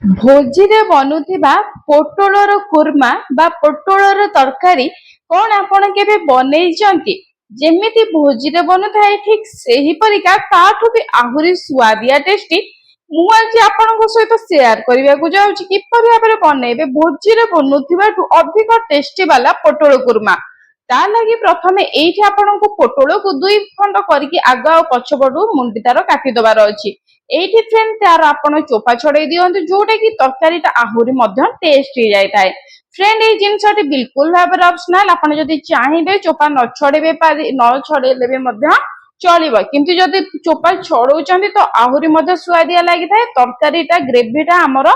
ଭୋଜିରେ ବନୁଥିବା ପୋଟଳର କୁର୍ମା ବା ପୋଟଳର ତରକାରୀ କଣ ଆପଣ କେବେ ବନେଇଛନ୍ତି? ଯେମିତି ଭୋଜିରେ ବନୁଥାଏ ଠିକ ସେହିପରିକା ତାଠୁ ବି ଆହୁରି ସୁଆଦିଆ ଟେଷ୍ଟି ମୁଁ ଆଜି ଆପଣଙ୍କ ସହିତ ସେୟାର କରିବାକୁ ଯାଉଛି କିପରି ଭାବରେ ବନେଇବେ ଭୋଜିରେ ବନୁଥିବାଠୁ ଅଧିକ ଟେଷ୍ଟି ବାଲା ପୋଟଳ କୁର୍ମା। ତା ଲାଗି ପ୍ରଥମେ ଏଇଠି ଆପଣଙ୍କୁ ପୋଟଳକୁ ଦୁଇ ଖଣ୍ଡ କରିକି ଆଗ ଆଉ ପଛପଟୁ ମୁଣ୍ଡି ତାର କାଟିଦବାର ଅଛି। ଏଇଠି ଫ୍ରେଣ୍ଡ ତାର ଆପଣ ଚୋପା ଛଡେଇ ଦିଅନ୍ତୁ ଯୋଉଟା କି ତରକାରୀଟା ଆହୁରି ମଧ୍ୟ ଟେଷ୍ଟ ହେଇଯାଇଥାଏ। ଫ୍ରେଣ୍ଡ ଏଇ ଜିନିଷଟି ବିଲକୁଲ ଭାବରେ ଅପସନାଲ, ଆପଣ ଯଦି ଚାହିଁବେ ଚୋପା ନ ଛଡେଇଲେ ବି ମଧ୍ୟ ଚଳିବ, କିନ୍ତୁ ଯଦି ଚୋପା ଛଡଉଛନ୍ତି ତ ଆହୁରି ମଧ୍ୟ ସୁଆଦିଆ ଲାଗିଥାଏ। ତରକାରୀଟା ଗ୍ରେଭିଟା ଆମର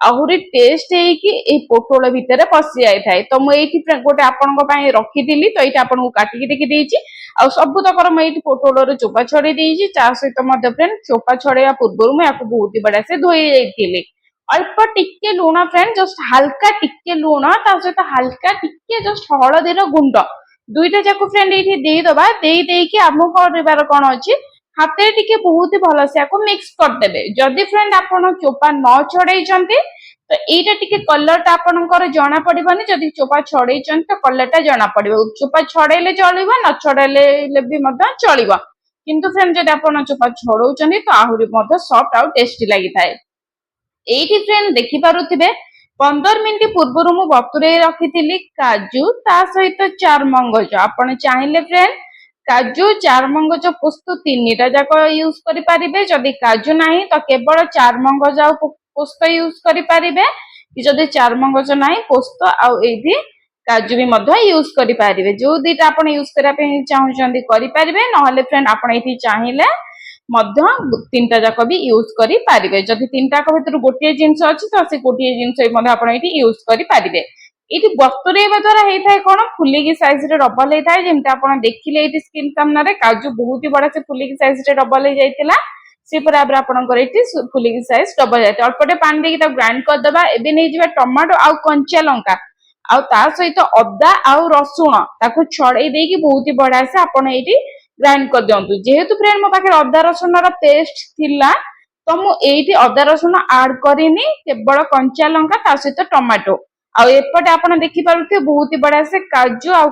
ଆହୁରି ଟେଷ୍ଟ ହେଇକି ଏଇ ପୋଟଳ ଭିତରେ ପଶି ଯାଇଥାଏ। ତ ମୁଁ ଏଇଠି ଗୋଟେ ଆପଣଙ୍କ ପାଇଁ ରଖିଥିଲି, ତ ଏଇଠି ଆପଣଙ୍କୁ କାଟିକି ଦେଖି ଦେଇଛି। ଆଉ ସବୁତକର ମୁଁ ଏଇଠି ପୋଟଳର ଚୋପା ଛଡେଇ ଦେଇଛି। ତା ସହିତ ମଧ୍ୟ ଫ୍ରେଣ୍ଡ ଚୋପା ଛଡେଇବା ପୂର୍ବରୁ ମୁଁ ୟାକୁ ବହୁତ ବଢିଆ ସେ ଧୋଇ ଦେଇଥିଲି। ଅଳ୍ପ ଟିକେ ଲୁଣ ଫ୍ରେଣ୍ଡ, ଜଷ୍ଟ ହାଲକା ଟିକେ ଲୁଣ, ତା ସହିତ ହାଲକା ଟିକେ ଜଷ୍ଟ ହଳଦୀର ଗୁଣ୍ଡ, ଦୁଇଟା ଯାକ ଫ୍ରେଣ୍ଡ ଏଇଠି ଦେଇଦବା। ଦେଇକି ଆମକୁ କରିବାର କଣ ଅଛି, ହାତରେ ଟିକେ ବହୁତ ଭଲସେ ୟାକୁ ମିକ୍ସ କରିଦେବେ। ଯଦି ଫ୍ରେଣ୍ଡ ଆପଣ ଚୋପା ନ ଛଡେଇଛନ୍ତି ତ ଏଇଟା ଟିକେ କଲରଟା ଆପଣଙ୍କର ଜଣା ପଡିବନି, ଯଦି ଚୋପା ଛଡେଇଛନ୍ତି ତ କଲରଟା ଜଣା ପଡିବ। ଚୋପା ଛଡେଇଲେ ଚଳିବ, ନ ଛଡେଇଲେ ବି ମଧ୍ୟ ଚଳିବ, କିନ୍ତୁ ଫ୍ରେଣ୍ଡ ଯଦି ଆପଣ ଚୋପା ଛଡଉଛନ୍ତି ତ ଆହୁରି ମଧ୍ୟ ସଫ୍ଟ ଆଉ ଟେଷ୍ଟି ଲାଗିଥାଏ। ଏଇଠି ଫ୍ରେଣ୍ଡ ଦେଖିପାରୁଥିବେ 15 ମିନିଟ ପୂର୍ବରୁ ମୁଁ ବତୁରେଇ ରଖିଥିଲି କାଜୁ, ତା ସହିତ ଚାରମଗଜ। ଆପଣ ଚାହିଁଲେ ଫ୍ରେଣ୍ଡ କାଜୁ, ଚାରମଗଜ, ପୋସ୍ତ ତିନିଟା ଯାକ ୟୁଜ କରିପାରିବେ। ଯଦି କାଜୁ ନାହିଁ ତ କେବଳ ଚାରମଗଜ ଆଉ ପୋସ୍ତ ୟୁଜ କରିପାରିବେ, କି ଯଦି ଚାରମଗଜ ନାହିଁ ପୋସ୍ତ ଆଉ ଏଇଠି କାଜୁ ବି ମଧ୍ୟ ୟୁଜ କରିପାରିବେ। ଯୋଉ ଦିଟା ଆପଣ ୟୁଜ କରିବା ପାଇଁ ଚାହୁଁଛନ୍ତି କରିପାରିବେ, ନହେଲେ ଫ୍ରେଣ୍ଡ ଆପଣ ଏଇଠି ଚାହିଁଲେ ମଧ୍ୟ ତିନିଟା ଯାକ ବି ୟୁଜ କରିପାରିବେ। ଯଦି ତିନିଟାକ ଭିତରୁ ଗୋଟିଏ ଜିନିଷ ଅଛି ତ ସେ ଗୋଟିଏ ଜିନିଷ ମଧ୍ୟ ଆପଣ ଏଇଠି ୟୁଜ କରିପାରିବେ। ଏଇଠି ବତୁରେଇବା ଦ୍ଵାରା ହେଇଥାଏ କଣ, ଫୁଲିକି ସାଇଜରେ ଡବଲ ହେଇଥାଏ। ଯେମିତି ଆପଣ ଦେଖିଲେ ଏଇଠି ସ୍କ୍ରିନ ସାମ୍ନାରେ କାଜୁ ବହୁତ ବଡ ସେ ଫୁଲିକି ସାଇଜରେ ଡବଲ ହେଇଯାଇଥିଲା। ସେ ପୁରା ଆପଣଙ୍କର ଏଇଠି ଫୁଲିକି ସାଇଜ ଡବଲ ହେଇଯାଇଥାଏ। ଅଳ୍ପ ଟିକେ ପାଣି ଦେଇକି ତାକୁ ଗ୍ରାଇଣ୍ଡ କରିଦବା। ଏବେ ନେଇଯିବା ଟମାଟୋ ଆଉ କଞ୍ଚା ଲଙ୍କା, ଆଉ ତା ସହିତ ଅଦା ଆଉ ରସୁଣ, ତାକୁ ଛଡେଇ ଦେଇକି ବହୁତ ବଢିଆ ସେ ଆପଣ ଏଇଠି ଗ୍ରାଇଣ୍ଡ କରିଦିଅନ୍ତୁ। ଯେହେତୁ ଫ୍ରେଣ୍ଡ ମୋ ପାଖରେ ଅଦା ରସୁଣର ପେଷ୍ଟ ଥିଲା ତ ମୁଁ ଏଇଠି ଅଦା ରସୁଣ ଆଡ କରିନି, କେବଳ କଞ୍ଚା ଲଙ୍କା ତା ସହିତ ଟମାଟୋ। ଆଉ ଏପଟେ ଆପଣ ଦେଖିପାରୁଥିବେ ବହୁତ ବଢିଆ ସେ କାଜୁ ଆଉ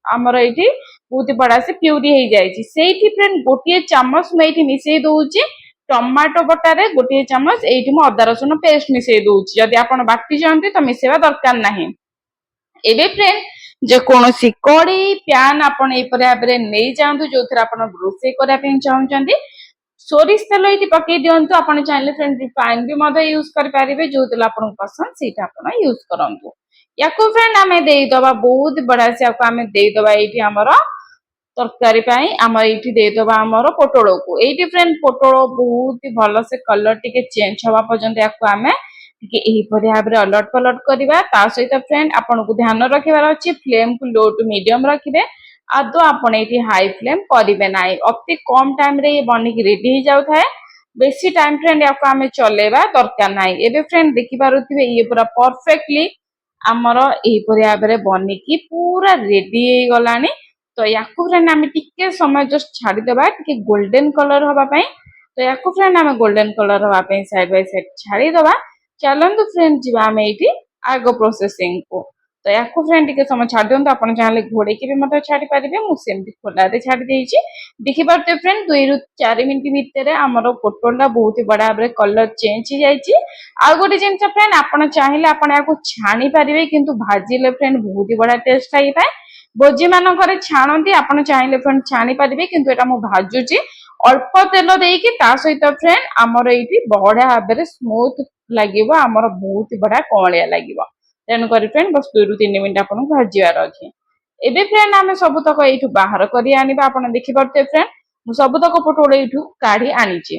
ଆମର ଏଇଠି ବହୁତ ବଢିଆ ସେ ପ୍ୟୁରି ହେଇଯାଇଛି। ସେଇଠି ଫ୍ରେଣ୍ଡ ଗୋଟିଏ ଚାମଚ ମୁଁ ଏଇଠି ମିଶେଇ ଦଉଛି ଟମାଟୋ ବଟାରେ, ଗୋଟିଏ ଚାମଚ ଏଇଠି ମୁଁ ଅଦା ରସୁଣ ପେଷ୍ଟ ମିଶେଇ ଦଉଛି। ଯଦି ଆପଣ ବାଟିଛନ୍ତି ତ ମିଶେଇବା ଦରକାର ନାହିଁ। ଏବେ ଫ୍ରେଣ୍ଡ ଯେକୌଣସି କଡେଇ ପ୍ୟାନ ଆପଣ ଏପରି ଭାବରେ ନେଇଯାଆନ୍ତୁ ଯୋଉଥିରେ ଆପଣ ରୋଷେଇ କରିବା ପାଇଁ ଚାହୁଁଛନ୍ତି। ସୋରିଷ ତେଲ ଏଇଠି ପକେଇ ଦିଅନ୍ତୁ। ଆପଣ ଚାହିଁଲେ ଫ୍ରେଣ୍ଡ ରିଫାଇନ ବି ମଧ୍ୟ ୟୁଜ କରିପାରିବେ, ଯୋଉ ତେଲ ଆପଣଙ୍କୁ ପସନ୍ଦ ସେଇଟା ଆପଣ ୟୁଜ କରନ୍ତୁ। ୟାକୁ ଫ୍ରେଣ୍ଡ ଆମେ ଦେଇଦବା ବହୁତ ବଢିଆ ସେ, ୟାକୁ ଆମେ ଦେଇଦବା ଏଇଠି ଆମର ତରକାରୀ ପାଇଁ। ଆମର ଏଇଠି ଦେଇଦବା ଆମର ପୋଟଳକୁ। ଏଇଠି ଫ୍ରେଣ୍ଡ ପୋଟଳ ବହୁତ ଭଲସେ କଲର ଟିକେ ଚେଞ୍ଜ ହବା ପର୍ଯ୍ୟନ୍ତ ୟାକୁ ଆମେ ଟିକେ ଏହିପରି ଭାବରେ ଅଲଟ ପଲଟ କରିବା। ତା ସହିତ ଫ୍ରେଣ୍ଡ ଆପଣଙ୍କୁ ଧ୍ୟାନ ରଖିବାର ଅଛି ଫ୍ଲେମକୁ ଲୋ ଟୁ ମିଡିୟମ ରଖିବେ। ଆଦୌ ଆପଣ ଏଇଠି ହାଇ ଫ୍ଲେମ କରିବେ ନାହିଁ। ଅତି କମ ଟାଇମ ରେ ବନିକି ରେଡି ହେଇଯାଉଥାଏ। ବେଶୀ ଟାଇମ ଫ୍ରେଣ୍ଡ ୟାକୁ ଆମେ ଚଲେଇବା ଦରକାର ନାହିଁ। ଏବେ ଫ୍ରେଣ୍ଡ ଦେଖିପାରୁଥିବେ ଇଏ ପୁରା ପରଫେକ୍ଟଲି ଆମର ଏହିପରି ଭାବରେ ବନିକି ପୁରା ରେଡି ହେଇଗଲାଣି। ତ ୟାକୁ ଫ୍ରେଣ୍ଡ ଆମେ ଟିକେ ସମୟ ଜଷ୍ଟ ଛାଡିଦବା ଟିକେ ଗୋଲ୍ଡେନ କଲର ହବା ପାଇଁ। ତ ୟାକୁ ଫ୍ରେଣ୍ଡ ଆମେ ଗୋଲ୍ଡେନ କଲର ହବା ପାଇଁ ସାଇଡ ବାଇ ସାଇଡ ଛାଡିଦବା। ଚାଲନ୍ତୁ ଫ୍ରେଣ୍ଡ ଯିବା ଆମେ ଏଇଠି ଆଗ ପ୍ରୋସେସିଂ କୁ। ତ ୟାକୁ ଫ୍ରେଣ୍ଡ ଟିକେ ସମୟ ଛାଡି ଦିଅନ୍ତୁ। ଆପଣ ଚାହିଁଲେ ଘୋଡେଇକି ବି ମଧ୍ୟ ଛାଡି ପାରିବେ, ମୁଁ ସେମିତି ଖୋଲାରେ ଛାଡି ଦେଇଛି। ଦେଖିପାରୁଥିବେ ଫ୍ରେଣ୍ଡ 2 ରୁ 4 ମିନିଟ ଭିତରେ ଆମର ପୋଟଳଟା ବହୁତ ବଢିଆ ଭାବରେ କଲର ଚେଞ୍ଜ ହେଇଯାଇଛି। ଆଉ ଗୋଟେ ଜିନିଷ ଫ୍ରେଣ୍ଡ, ଆପଣ ଚାହିଁଲେ ଆପଣ ୟାକୁ ଛାଣି ପାରିବେ, କିନ୍ତୁ ଭାଜିଲେ ଫ୍ରେଣ୍ଡ ବହୁତ ବଢିଆ ଟେଷ୍ଟ ହେଇଥାଏ। ଭୋଜି ମାନଙ୍କରେ ଛାଣନ୍ତି, ଆପଣ ଚାହିଁଲେ ଫ୍ରେଣ୍ଡ ଛାଣି ପାରିବେ, କିନ୍ତୁ ଏଟା ମୁଁ ଭାଜୁଛି ଅଳ୍ପ ତେଲ ଦେଇକି। ତା ସହିତ ଫ୍ରେଣ୍ଡ ଆମର ଏଇଠି ବଢିଆ ଭାବରେ ସ୍ମୁଥ ଲାଗିବ, ଆମର ବହୁତ ବଢିଆ କଅଁଳିଆ ଲାଗିବ। ତେଣୁକରି ଫ୍ରେଣ୍ଡ ବସ 2 ରୁ 3 ମିନିଟ ଆପଣଙ୍କୁ ଭାଜିବାର ଅଛି। ଏବେ ଫ୍ରେଣ୍ଡ ଆମେ ସବୁତକ ଏଇଠୁ ବାହାର କରି ଆଣିବା। ଆପଣ ଦେଖିପାରୁଥିବେ ଫ୍ରେଣ୍ଡ ମୁଁ ସବୁତକ ପୋଟଳ ଏଇଠୁ କାଢି ଆଣିଛି।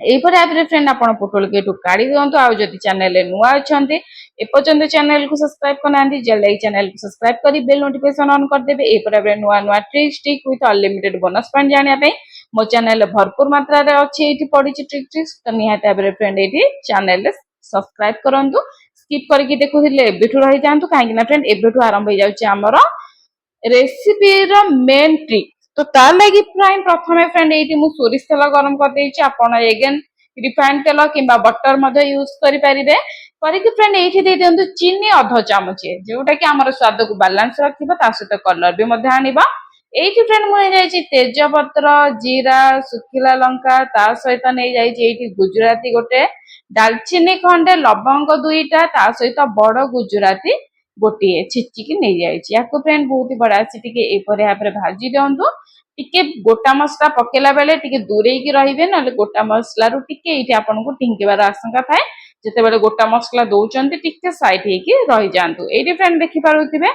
ଏଇପରି ଭାବରେ ଫ୍ରେଣ୍ଡ ଆପଣ ପୋଟଳକୁ ଏଠୁ କାଢି ଦିଅନ୍ତୁ। ଆଉ ଯଦି ଚ୍ୟାନେଲରେ ନୂଆ ଅଛନ୍ତି, ଏପର୍ଯ୍ୟନ୍ତ ଚ୍ୟାନେଲକୁ ସବସ୍କ୍ରାଇବ କରିନାହାନ୍ତି, ଜଲ୍ଦି ଏଇ ଚ୍ୟାନେଲକୁ ସବସ୍କ୍ରାଇବ କରି ବେଲ ନୋଟିଫିକେସନ ଅନ୍ କରିଦେବେ। ଏଇପରି ଭାବରେ ନୂଆ ନୂଆ tricks with unlimited bonus point ଜାଣିବା ପାଇଁ ମୋ ଚ୍ୟାନେଲରେ ଭରପୁର ମାତ୍ରାରେ ଅଛି, ଏଇଠି ପଡିଛି ଟ୍ରିକ୍ସ। ତ ନିହାତି ଭାବରେ ଫ୍ରେଣ୍ଡ ଏଇଠି ଚ୍ୟାନେଲରେ ସବସ୍କ୍ରାଇବ କରନ୍ତୁ। ସ୍କିପ୍ କରିକି ଦେଖୁଥିଲେ ଏବେଠୁ ରହିଯାଆନ୍ତୁ, କାହିଁକି ନା ଫ୍ରେଣ୍ଡ ଏବେଠୁ ଆରମ୍ଭ ହେଇଯାଉଛି ଆମର ରେସିପିର ମେନ୍ ଟ୍ରିକ୍। ତ ତା ଲାଗି ପ୍ରଥମେ ଫ୍ରେଣ୍ଡ ଏଇଠି ମୁଁ ସୋରିଷ ତେଲ ଗରମ କରିଦେଇଛି। ଆପଣ ଏଗେନ रिफाइंड तेल किंबा बटर मध्य यूज करिपारिबे କରିକି फ्रेंड ଏଇଠି ଦେଇ ଦିଅନ୍ତୁ ଚିନି ଅଧ ଚାମଚ ଯୋଉଟା କି ଆମର ସ୍ୱାଦକୁ ବାଲାନ୍ସ ରଖିବ ତା ସହିତ କଲର ବି ମଧ୍ୟ ଆଣିବ। ଏଇଠି फ्रेंड ମୁଁ ନେଇଯାଇଛି ତେଜପତ୍ର ଜିରା ଶୁଖିଲା ଲଙ୍କା ତା ସହିତ ନେଇଯାଇଛି ଏଇଠି ଗୁଜୁରାତି ଗୋଟେ ଡାଲଚିନି ଖଣ୍ଡେ ଲବଙ୍ଗ ଦୁଇଟା ତା ସହିତ ବଡ ଗୁଜୁରାତି ଗୋଟିଏ ଛେଚିକି ନେଇଯାଇଛି ୟାକୁ फ्रेंड ବହୁତ ବଢିଆ ସେ ଟିକେ ଏପରି ଭାବରେ ଭାଜି ଦିଅନ୍ତୁ। ଟିକେ ଗୋଟା ମସଲା ପକେଇଲା ବେଳେ ଟିକେ ଦୂରେଇକି ରହିବେ ନହେଲେ ଗୋଟା ମସଲାରୁ ଟିକେ ଏଇଠି ଆପଣଙ୍କୁ ଟିଙ୍କିବାର ଆଶଙ୍କା ଥାଏ। ଯେତେବେଳେ ଗୋଟା ମସଲା ଦଉଛନ୍ତି ଟିକେ ସାଇଡ ହେଇକି ରହିଯାଆନ୍ତୁ। ଏଇଠି फ्रेंड ଦେଖିପାରୁଥିବେ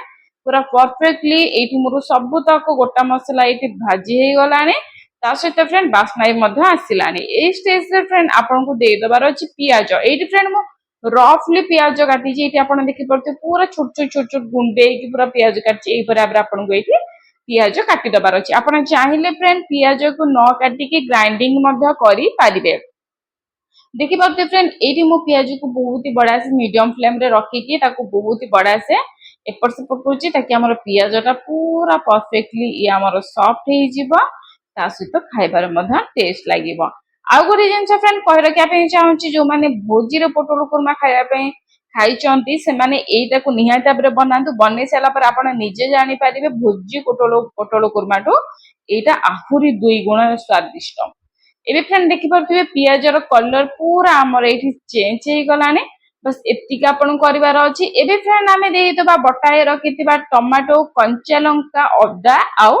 ପୁରା ପରଫେକ୍ଟଲି ଏଇଠି ମୋର ସବୁ ତକ ଗୋଟା ମସଲା ଏଇଠି ଭାଜି ହେଇଗଲାଣି ତା ସହିତ फ्रेंड ବାସ୍ନା ବି ମଧ୍ୟ ଆସିଲାଣି। ଏଇ ଷ୍ଟେଜରେ फ्रेंड ଆପଣଙ୍କୁ ଦେଇଦବାର ଅଛି ପିଆଜ ଏଇଠି फ्रेंड ମୁଁ ରଫଲି ପିଆଜ କାଟିଛି ଏଇଠି ଆପଣ ଦେଖିପାରୁଥିବେ ପୁରା ଛୋଟ ଛୋଟ ଛୋଟ ଛୋଟ ଗୁଣ୍ଡେଇକି ପୁରା ପିଆଜ କାଟିଛି ଏଇପରି ଭାବରେ ଆପଣଙ୍କୁ ଏଇଠି ପିଆଜ କାଟିଦବାର ଅଛି। ଆପଣ ଚାହିଁଲେ फ्रेंड ପିଆଜକୁ ନ କାଟିକି ଗ୍ରାଇଣ୍ଡିଙ୍ଗ ମଧ୍ୟ କରିପାରିବେ। ଦେଖିପାରୁଥିବେ फ्रेंड ଏଇଠି ମୁଁ ପିଆଜକୁ ବହୁତ ହି ବଢିଆ ସେ ମିଡିୟମ ଫ୍ଲେମ ରେ ରଖିକି ତାକୁ ବହୁତ ହି ବଢିଆ ସେ ଏପଟ ସେପଟ କରୁଛି ତାକି ଆମର ପିଆଜ ଟା ପୁରା ପରଫେକ୍ଟଲି ଇଏ ଆମର ସଫ୍ଟ ହେଇଯିବ ତା ସହିତ ଖାଇବାରେ ମଧ୍ୟ ଟେଷ୍ଟ ଲାଗିବ। ଆଉ ଗୋଟେ ଜିନିଷ फ्रेंड କହି ରଖିବା ପାଇଁ ଚାହୁଁଛି ଯୋଉମାନେ ଭୋଜିରେ ପୋଟଳ କୁର୍ମା ଖାଇବା ପାଇଁ ଖାଇଛନ୍ତି ସେମାନେ ଏଇଟାକୁ ନିହାତି ଭାବରେ ବନାନ୍ତୁ। ବନେଇ ସାରିଲା ପରେ ଆପଣ ନିଜେ ଜାଣିପାରିବେ ଭୋଜି ପୋଟଳ କୁର୍ମାଠୁ ଏଇଟା ଆହୁରି 2 ଗୁଣ ସ୍ୱାଦିଷ୍ଟ। ଏବେ फ्रेंड ଦେଖିପାରୁଥିବେ ପିଆଜର କଲର ପୁରା ଆମର ଏଇଠି ଚେଞ୍ଜ ହେଇଗଲାଣି। ବସ୍ ଏତିକି ଆପଣଙ୍କୁ କରିବାର ଅଛି। ଏବେ फ्रेंड ଆମେ ଦେଇଦେବା ବଟା ହେଇ ରଖିଥିବା ଟମାଟୋ କଞ୍ଚା ଲଙ୍କା ଅଦା ଆଉ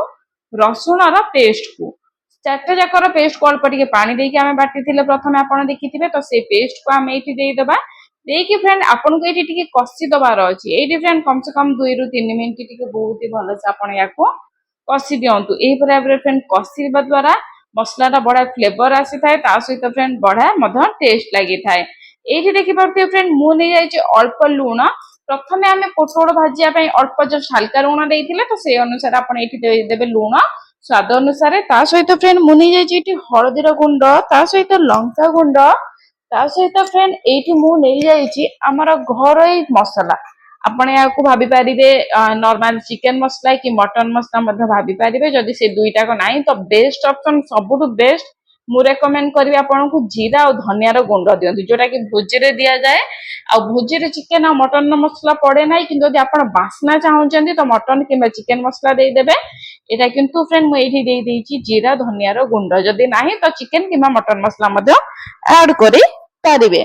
ରସୁଣର ପେଷ୍ଟକୁ ଚାରିଟା ଯାକର ପେଷ୍ଟକୁ ଅଳ୍ପ ଟିକେ ପାଣି ଦେଇକି ଆମେ ବାଟିଥିଲେ ପ୍ରଥମେ ଆପଣ ଦେଖିଥିବେ ତ ସେଇ ପେଷ୍ଟକୁ ଆମେ ଏଇଠି ଦେଇଦେବା। ଦେଇକି फ्रेंड ଆପଣଙ୍କୁ ଏଇଠି ଟିକେ କଷିଦବାର ଅଛି। ଏଇଠି फ्रेंड କମ ସେ କମ 2 ରୁ 3 ମିନିଟ ଟିକେ ବହୁତ ହି ଭଲସେ ଆପଣ ୟାକୁ କଷି ଦିଅନ୍ତୁ। ଏହିପରି ଭାବରେ फ्रेंड କଷିବା ଦ୍ୱାରା ମସଲାଟା ବଢିଆ ଫ୍ଲେଭର ଆସିଥାଏ ତା ସହିତ फ्रेंड ବଢିଆ ମଧ୍ୟ ଟେଷ୍ଟ ଲାଗିଥାଏ। ଏଇଠି ଦେଖିପାରୁଥିବେ फ्रेंड ମୁଁ ନେଇଯାଇଛି ଅଳ୍ପ ଲୁଣ ପ୍ରଥମେ ଆମେ ପୋଟଳ ଭାଜିବା ପାଇଁ ଅଳ୍ପ ଜଷ୍ଟ ହାଲକା ଲୁଣ ଦେଇଥିଲେ ତ ସେଇ ଅନୁସାରେ ଆପଣ ଏଇଠି ଦେଇଦେବେ ଲୁଣ ସ୍ୱାଦ ଅନୁସାରେ ତା ସହିତ फ्रेंड ମୁଁ ନେଇଯାଇଛି ଏଇଠି ହଳଦୀର ଗୁଣ୍ଡ ତା ସହିତ ଲଙ୍କା ଗୁଣ୍ଡ ତା ସହିତ फ्रेंड ଏଇଠି ମୁଁ ନେଇଯାଇଛି ଆମର ଘରୋଇ ମସଲା ଆପଣ ଏହାକୁ ଭାବି ପାରିବେ ନର୍ମାଲ ଚିକେନ ମସଲା କି ମଟନ ମସଲା ମଧ୍ୟ ଭାବି ପାରିବେ। ଯଦି ସେ ଦୁଇଟାକ ନାହିଁ ତ ବେଷ୍ଟ ଅପସନ ସବୁଠୁ ବେଷ୍ଟ ମୁଁ ରେକମେଣ୍ଡ କରିବି ଆପଣଙ୍କୁ ଜିରା ଆଉ ଧନିଆର ଗୁଣ୍ଡ ଦିଅନ୍ତୁ ଯୋଉଟା କି ଭୋଜିରେ ଦିଆଯାଏ। ଆଉ ଭୋଜିରେ ଚିକେନ ଆଉ ମଟନ ମସଲା ପଡେ ନାହିଁ କିନ୍ତୁ ଯଦି ଆପଣ ବାସ୍ନା ଚାହୁଁଛନ୍ତି ତ ମଟନ କିମ୍ବା ଚିକେନ ମସଲା ଦେଇଦେବେ। ଏଇଟା କିନ୍ତୁ फ्रेंड ମୁଁ ଏଇଠି ଦେଇଦେଇଛି ଜିରା ଧନିଆର ଗୁଣ୍ଡ ଯଦି ନାହିଁ ତ ଚିକେନ କିମ୍ବା ମଟନ ମସଲା ମଧ୍ୟ ଆଡ କରିପାରିବେ।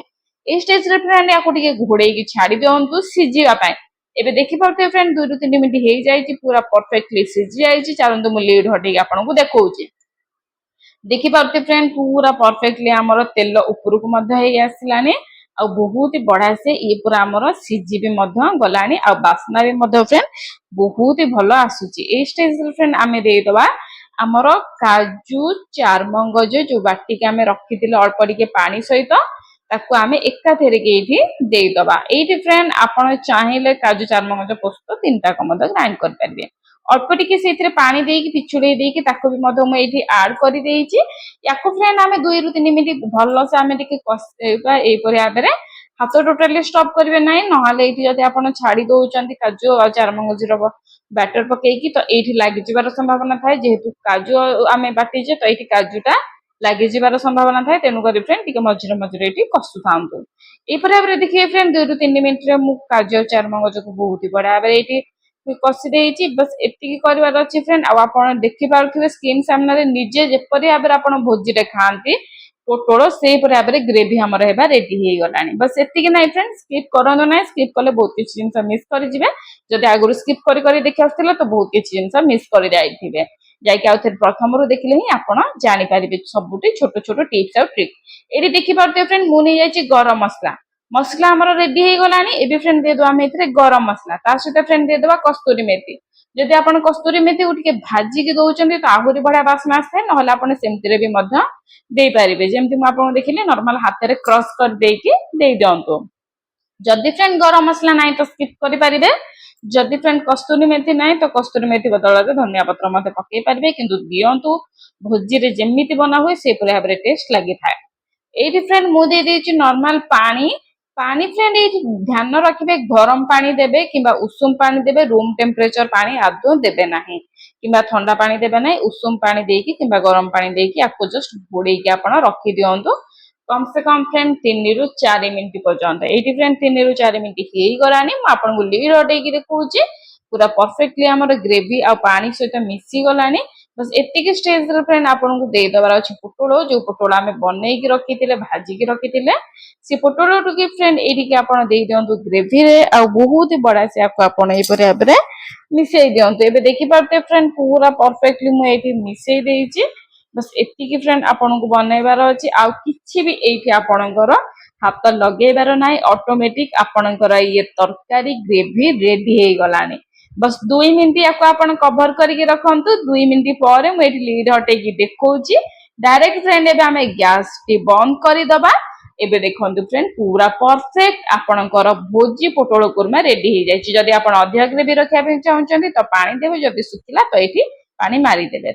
ଏଇ ଷ୍ଟେଜରେ फ्रेंड ୟାକୁ ଟିକେ ଘୋଡେଇକି ଛାଡି ଦିଅନ୍ତୁ ସିଝିବା ପାଇଁ। ଏବେ ଦେଖିପାରୁଥିବେ फ्रेंड 2 ରୁ 3 ମିନିଟ ହେଇଯାଇଛି ପୁରା ପରଫେକ୍ଟଲି ସିଝି ଯାଇଛି। ଚାଲନ୍ତୁ ମୁଁ ଲିଡ୍ ହଟେଇକି ଆପଣଙ୍କୁ ଦେଖଉଛି। ଦେଖିପାରୁଥିବେ फ्रेंड ପୁରା ପରଫେକ୍ଟଲି ଆମର ତେଲ ଉପରକୁ ମଧ୍ୟ ହେଇ ଆସିଲାଣି ଆଉ ବହୁତ ବଢିଆ ସେ ଇଏ ପୁରା ଆମର ସିଝି ବି ମଧ୍ୟ ଗଲାଣି ଆଉ ବାସ୍ନା ବି ମଧ୍ୟ फ्रेंड ବହୁତ ହି ଭଲ ଆସୁଛି। ଏଇ ଷ୍ଟେଜରେ फ्रेंड ଆମେ ଦେଇଦବା ଆମର କାଜୁ ଚାରମଗଜ ଯୋଉ ବାଟିକି ଆମେ ରଖିଥିଲେ ଅଳ୍ପ ଟିକେ ପାଣି ସହିତ ତାକୁ ଆମେ ଏକାଥରେକେ ଏଇଠି ଦେଇଦବା। ଏଇଠି फ्रेंड ଆପଣ ଚାହିଁଲେ କାଜୁ ଚାରମଗଜ ପୋସ୍ତ ତିନିଟାକ ମଧ୍ୟ ଗ୍ରାଇଣ୍ଡ କରିପାରିବେ। ଅଳ୍ପ ଟିକେ ସେଇଥିରେ ପାଣି ଦେଇକି ପିଛୁଳେଇ ଦେଇକି ତାକୁ ବି ମଧ୍ୟ ମୁଁ ଏଇଠି ଆଡ କରିଦେଇଛି। ୟାକୁ फ्रेंड ଆମେ 2 ରୁ 3 ମିନିଟ ଭଲସେ ଆମେ ଟିକେ କଷେଇବା ଏଇପରି ଭାବରେ ହାତ ଟୋଟାଲି ଷ୍ଟପ କରିବେ ନାହିଁ ନହେଲେ ଏଇଠି ଯଦି ଆପଣ ଛାଡି ଦଉଛନ୍ତି କାଜୁ ଆଉ ଚାରମଗଜର ବ୍ୟାଟର ପକେଇକି ତ ଏଇଠି ଲାଗିଯିବାର ସମ୍ଭାବନା ଥାଏ। ଯେହେତୁ କାଜୁ ଆମେ ବାଟିଛେ ତ ଏଇଠି କାଜୁଟା ଲାଗିଯିବାର ସମ୍ଭାବନା ଥାଏ ତେଣୁକରି फ्रेंड ଟିକେ ମଝିରେ ମଝିରେ ଏଇଠି କଷୁଥାନ୍ତୁ। ଏଇପରି ଭାବରେ ଦେଖିବେ फ्रेंड 2 ରୁ 3 ମିନିଟରେ ମୁଁ କାଜୁ ଆଉ ଚାରମଗଜକୁ ବହୁତ ବଢିଆ ଭାବରେ ଏଇଠି କଷି ଦେଇଛି। ବସ୍ ଏତିକି କରିବାର ଅଛି फ्रेंड ଆଉ ଆପଣ ଦେଖିପାରୁଥିବେ ସ୍କ୍ରିନ ସାମ୍ନାରେ ନିଜେ ଯେପରି ଭାବରେ ଆପଣ ଭୋଜିରେ ଖାଆନ୍ତି ପୋଟଳ ସେଇପରି ଭାବରେ ଗ୍ରେଭି ଆମର ହେବା ରେଡି ହେଇଗଲାଣି। ବସ୍ ଏତିକି ନାହିଁ फ्रेंड ସ୍କିପ୍ କରନ୍ତୁ ନାହିଁ ସ୍କିପ୍ କଲେ ବହୁତ କିଛି ଜିନିଷ ମିସ୍ କରିଯିବେ। ଯଦି ଆଗରୁ ସ୍କିପ୍ କରି କରି ଦେଖି ଆସୁଥିଲେ ତ ବହୁତ କିଛି ଜିନିଷ ମିସ୍ କରି ଯାଇଥିବେ। ଯାଇକି ଆଉ ଥରେ ପ୍ରଥମରୁ ଦେଖିଲେ ହିଁ ଆପଣ ଜାଣିପାରିବେ ସବୁଠି ଛୋଟ ଛୋଟ ଟିପ୍ସ ଆଉ ଟ୍ରିକ୍। ଏଇଠି ଦେଖିପାରୁଥିବେ फ्रेंड ମୁଁ ନେଇଯାଇଛି ଗରମ ମସଲା ମସଲା ଆମର ରେଡି ହେଇଗଲାଣି। ଏବେ फ्रेंड ଦେଇଦେବା ଆମେ ଏଥିରେ ଗରମ ମସଲା ତା ସହିତ फ्रेंड ଦେଇଦେବା କସ୍ତୁରୀ ମେଥି। ଯଦି ଆପଣ କସ୍ତୁରୀ ମେଥିକୁ ଟିକେ ଭାଜିକି ଦଉଛନ୍ତି ତ ଆହୁରି ବଢିଆ ବାସ୍ନା ଆସିଥାଏ ନହେଲେ ଆପଣ ସେମିତିରେ ବି ମଧ୍ୟ ଦେଇପାରିବେ। ଯେମିତି ମୁଁ ଆପଣଙ୍କୁ ଦେଖିଲି ନର୍ମାଲ ହାତରେ କ୍ରସ୍ କରିଦେଇକି ଦେଇ ଦିଅନ୍ତୁ। ଯଦି फ्रेंड गरम मसला नहीं तो स्किप करें। जदि फ्रेंड कस्तूरी मेथी नहीं तो कस्तूरी मेथी बदल धनिया पत्र मत पकई पारे कि दिंतु भोजी रे जेमिति बना हुए से भाव में टेस्ट लगी था। ये फ्रेंड मुझे नॉर्मल पानी पानी फ्रेंड ये ध्यान रखिए गरम पानी देबे किंबा उषुम पानी देबे रूम टेम्परेचर पानी आदौ देबे नहीं किंबा ठंडा पानी देबे नहीं उषुम पानी देकी किंबा गरम पानी देकी आपको जस्ट घोड़े की आप रखी दिंतु कम से कम फ्रेंड 3 ରୁ 4 मिनिट पर्यंत एटी फ्रेंड 3 ରୁ 4 मिनिट हो गलानी आपको लीड हटेकी देखा पूरा परफेक्टली आमर ग्रेवी आ पानी सहित मिसी गलानी बस एतिक स्टेज रे फ्रेंड आपको देदबार अच्छे पोटल जो पोटल आम बनईकी रखी भाजिकी रखी सी पोटल टुकी फ्रेंड ये आप दिंतु ग्रेवी रे आ बहुत ही बड़ा से आपको आप भाव में मिसई दिंतु ए देखिपे फ्रेंड पूरा परफेक्टली मुझे मिसई देती बस एतिकी फ्रेंड आपको बनइबार अच्छी आउ किछि भी एठी आपणकर हाथ लगेबार नाही ऑटोमेटिक आपणकर ये तरकारी ग्रेवी रेडी हे गलानी बस 2 मिनिट याको आपण कवर करके रखंतु 2 मिनिट पर मु एठी लीड हटेकी देखौची डायरेक्ट फ्रेंड एबे हमें गैस टी बंद करी दबा एबे देखंतु फ्रेंड पूरा परफेक्ट आपणकर भोजी पोटल कुरमा रेडी हे जायछि जदि आपण अधिक ग्रेवी रखिया पे चाहउछन्ती तो पानी देबे जदि सुखिला तो एठी पानी मारी देबे।